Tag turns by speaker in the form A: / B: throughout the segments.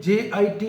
A: JIT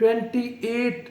A: 28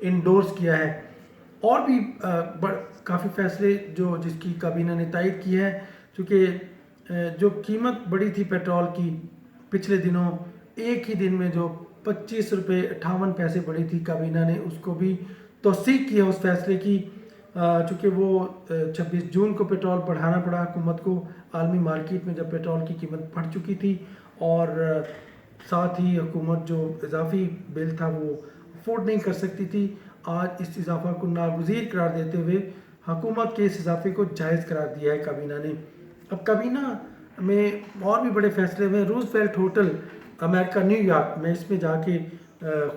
A: indoors کیا ہے. اور بھی کافی فیصلے جس کی کابینہ نے تائید کی ہے، چونکہ جو قیمت بڑھی تھی پیٹرول کی پچھلے دنوں، ایک ہی دن میں جو 25 روپے 58 پیسے بڑھی تھی، کابینہ نے اس کو بھی توثیق کیا اس فیصلے کی، چونکہ وہ 26 جون کو پیٹرول بڑھانا پڑا حکومت کو عالمی مارکیٹ میں جب پیٹرول کی قیمت بڑھ چکی تھی، اور ساتھ ہی حکومت جو اضافی بل تھا وہ افورڈ نہیں کر سکتی تھی. آج اس اضافہ کو ناگزیر قرار دیتے ہوئے حکومت کے اس اضافے کو جائز قرار دیا ہے کابینہ نے. اب کابینہ میں اور بھی بڑے فیصلے ہوئے. روزویلٹ ہوٹل امریکہ نیو یارک، میں اس میں جا کے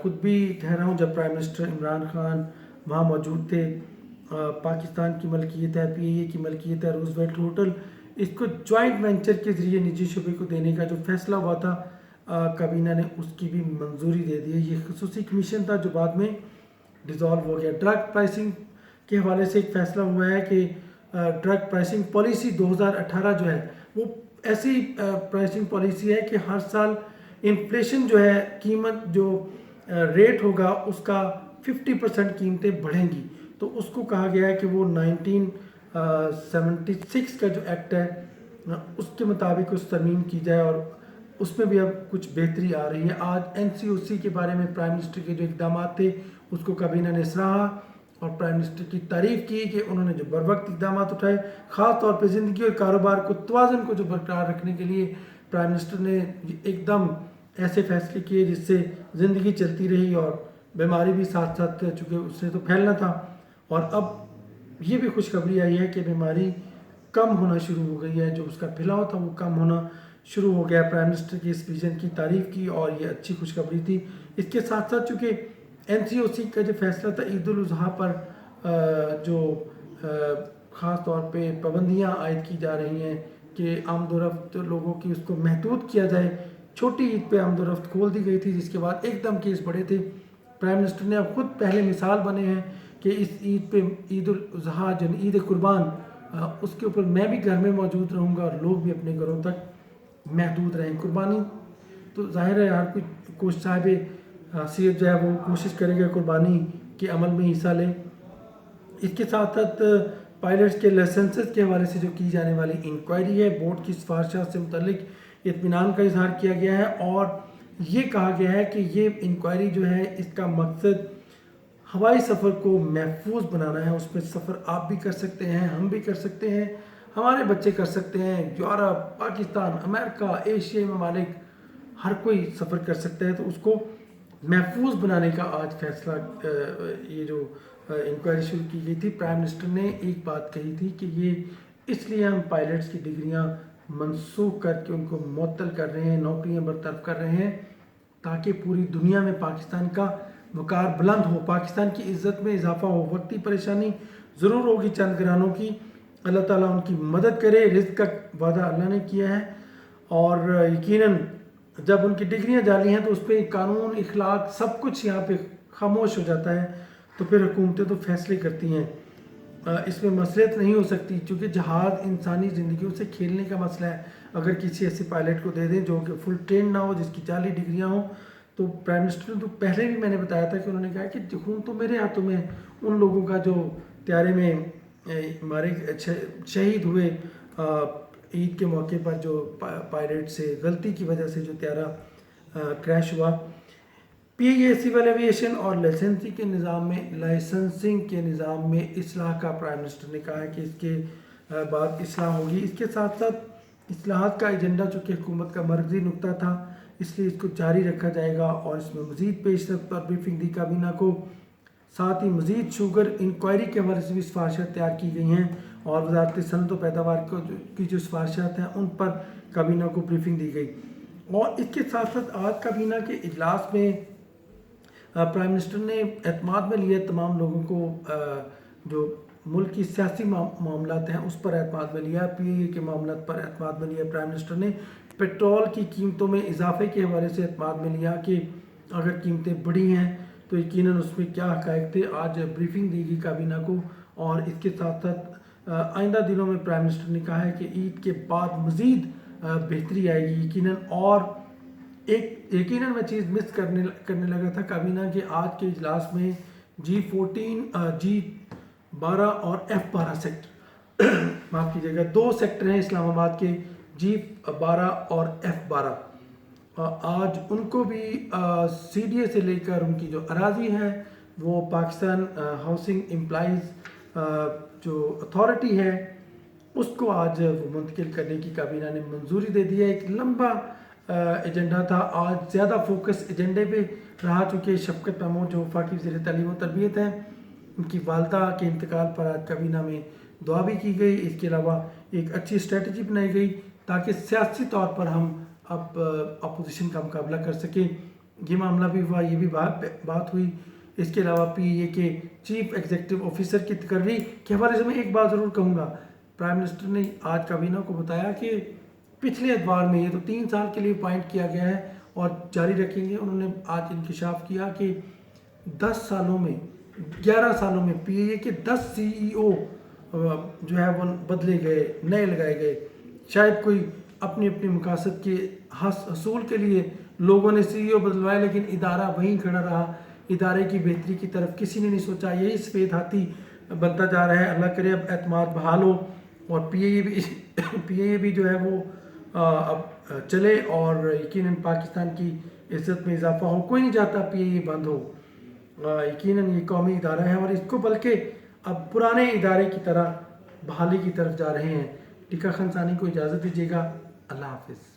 A: خود بھی ٹھہرا ہوں جب پرائم منسٹر عمران خان وہاں موجود تھے. پاکستان کی ملکیت ہے، PIA کی ملکیت ہے روزویلٹ ہوٹل. اس کو جوائنٹ وینچر کے ذریعے نجی شعبے کو دینے کا جو فیصلہ ہوا تھا، کابینہ نے اس کی بھی منظوری دے دی ہے. یہ خصوصی کمیشن تھا جو بعد میں ڈیزالو ہو گیا. ڈرگ پرائسنگ کے حوالے سے ایک فیصلہ ہوا ہے کہ ڈرگ پرائسنگ پالیسی 2018 جو ہے وہ ایسی پرائسنگ پالیسی ہے کہ ہر سال انفلیشن جو ہے، قیمت جو ریٹ ہوگا اس کا 50% قیمتیں بڑھیں گی. تو اس کو کہا گیا ہے کہ وہ 1976 کا جو ایکٹ ہے اس کے مطابق اس ترمیم کی جائے، اور اس میں بھی اب کچھ بہتری آ رہی ہے. آج NCOC کے بارے میں پرائم منسٹر کے جو اقدامات تھے اس کو کابینہ نے سراہا اور پرائم منسٹر کی تعریف کی کہ انہوں نے جو بروقت اقدامات اٹھائے، خاص طور پہ زندگی اور کاروبار کو توازن کو جو برقرار رکھنے کے لیے پرائم منسٹر نے ایک دم ایسے فیصلے کیے جس سے زندگی چلتی رہی اور بیماری بھی ساتھ ساتھ، چونکہ اس نے تو پھیلنا تھا. اور اب یہ بھی خوشخبری آئی ہے کہ بیماری کم ہونا شروع ہو گئی ہے، جو اس کا پھیلاؤ تھا وہ کم ہونا شروع ہو گیا. پرائم منسٹر کی اس ویژن کی تعریف کی اور یہ اچھی خوشخبری تھی. اس کے ساتھ ساتھ چونکہ NCOC کا جو فیصلہ تھا عید الاضحیٰ پر جو خاص طور پہ پابندیاں عائد کی جا رہی ہیں کہ آمد و رفت لوگوں کی اس کو محدود کیا جائے. چھوٹی عید پہ آمد و رفت کھول دی گئی تھی، جس کے بعد ایک دم کیس بڑھے تھے. پرائم منسٹر نے اب خود پہلے مثال بنے ہیں کہ اس عید پہ عید الاضحیٰ جو عید قربان، اس کے اوپر میں بھی گھر میں موجود رہوں گا اور لوگ بھی اپنے گھروں تک محدود رہیں. قربانی تو ظاہر ہے ہر کوئی صاحب حیثیت جو ہے وہ کوشش کرے گا قربانی کے عمل میں حصہ لے. اس کے ساتھ ساتھ پائلٹس کے لائسنسز کے حوالے سے جو کی جانے والی انکوائری ہے، بورڈ کی سفارشات سے متعلق اطمینان کا اظہار کیا گیا ہے، اور یہ کہا گیا ہے کہ یہ انکوائری جو ہے اس کا مقصد ہوائی سفر کو محفوظ بنانا ہے. اس میں سفر آپ بھی کر سکتے ہیں، ہم بھی کر سکتے ہیں، ہمارے بچے کر سکتے ہیں، یورپ، پاکستان، امریکہ، ایشیائی ممالک، ہر کوئی سفر کر سکتا ہے. تو اس کو محفوظ بنانے کا آج فیصلہ، یہ جو انکوائری شروع کی گئی تھی، پرائم منسٹر نے ایک بات کہی تھی کہ یہ اس لیے ہم پائلٹس کی ڈگریاں منسوخ کر کے ان کو معطل کر رہے ہیں، نوکریاں برطرف کر رہے ہیں، تاکہ پوری دنیا میں پاکستان کا وقار بلند ہو، پاکستان کی عزت میں اضافہ ہو. وقتی پریشانی ضرور ہوگی چند گھرانوں کی، اللہ تعالیٰ ان کی مدد کرے. رزق کا وعدہ اللہ نے کیا ہے، اور یقیناً جب ان کی ڈگریاں جعلی ہیں تو اس پہ قانون، اخلاق، سب کچھ یہاں پہ خاموش ہو جاتا ہے. تو پھر حکومتیں تو فیصلے کرتی ہیں، اس میں مصلحت نہیں ہو سکتی، چونکہ جہاز انسانی زندگیوں سے کھیلنے کا مسئلہ ہے. اگر کسی ایسے پائلٹ کو دے دیں جو کہ فل ٹرین نہ ہو، جس کی جعلی ڈگریاں ہوں، تو پرائم منسٹر نے تو پہلے بھی میں نے بتایا تھا کہ انہوں نے کہا کہ خون تو میرے ہاتھوں میں، ان لوگوں کا جو طیارے میں ہمارے شہید ہوئے عید کے موقع پر، جو پائلٹ سے غلطی کی وجہ سے جو طیارہ کریش ہوا. PIA سول ایویشن اور لائسنسنگ کے نظام میں اصلاح کا پرائم منسٹر نے کہا ہے کہ اس کے بعد اصلاح ہوگی. اس کے ساتھ ساتھ اصلاحات کا ایجنڈا چونکہ حکومت کا مرکزی نقطہ تھا، اس لیے اس کو جاری رکھا جائے گا، اور اس میں مزید پیش رفت پر بریفنگ دی کابینہ کو. ساتھ ہی مزید شوگر انکوائری کے حوالے سے بھی سفارشات تیار کی گئی ہیں، اور وزارت صنعت و پیداوار کی جو سفارشات ہیں ان پر کابینہ کو بریفنگ دی گئی. اور اس کے ساتھ ساتھ آج کابینہ کے اجلاس میں پرائم منسٹر نے اعتماد میں لیا تمام لوگوں کو، جو ملک کی سیاسی معاملات ہیں اس پر اعتماد میں لیا. PIA کے معاملات پر اعتماد میں لیا. پرائم منسٹر نے پیٹرول کی قیمتوں میں اضافے کے حوالے سے اعتماد میں لیا کہ اگر قیمتیں بڑھی ہیں تو یقیناً اس میں کیا حقائق تھے. آج بریفنگ دی گئی کابینہ کو، اور اس کے ساتھ ساتھ آئندہ دنوں میں پرائم منسٹر نے کہا ہے کہ عید کے بعد مزید بہتری آئے گی یقیناً. اور یقیناً میں چیز مس کرنے لگا تھا کابینہ کے آج کے اجلاس میں G14 G12 اور F12 سیکٹر معاف کیجیے گا 2 سیکٹر ہیں اسلام آباد کے G12 اور F12 آج ان کو بھی CDA سے لے کر ان کی جو اراضی ہے وہ پاکستان ہاؤسنگ امپلائیز جو اتھارٹی ہے اس کو آج وہ منتقل کرنے کی کابینہ نے منظوری دے دی ہے. ایک لمبا ایجنڈا تھا. آج زیادہ فوکس ایجنڈے پہ رہا چونکہ شفقت محمود جو وفاقی وزیر تعلیم و تربیت ہیں ان کی والدہ کے انتقال پر آج کابینہ میں دعا بھی کی گئی. اس کے علاوہ ایک اچھی اسٹریٹجی بنائی گئی تاکہ سیاسی طور پر ہم اب اپوزیشن کا مقابلہ کر سکیں. یہ معاملہ بھی ہوا, یہ بھی بات ہوئی. اس کے علاوہ PAA کے چیف ایگزیکٹو آفیسر کی تقرری کے حوالے سے میں ایک بات ضرور کہوں گا. پرائم منسٹر نے آج کابینہ کو بتایا کہ پچھلے اتوار میں یہ تو 3 سال کے لیے اپوائنٹ کیا گیا ہے اور جاری رکھیں گے. انہوں نے آج انکشاف کیا کہ 11 سالوں میں PAA کے 10 CEO جو ہے وہ بدلے گئے, نئے لگائے گئے. شاید کوئی اپنے مقاصد کے حصول کے لیے لوگوں نے CEO بدلوائے لیکن ادارہ وہیں کھڑا رہا. ادارے کی بہتری کی طرف کسی نے نہیں سوچا. یہی سفید ہاتھی بنتا جا رہا ہے. اللہ کرے اب اعتماد بحال ہو اور PAA بھی جو ہے وہ اب چلے اور یقیناً پاکستان کی عزت میں اضافہ ہو. کوئی نہیں چاہتا PAA بند ہو. یقیناً یہ قومی ادارہ ہے اور اس کو بلکہ اب پرانے ادارے کی طرح بحالی کی طرف جا رہے ہیں. ٹیکا خان ثانی کو اجازت دیجیے گا. اللہ حافظ.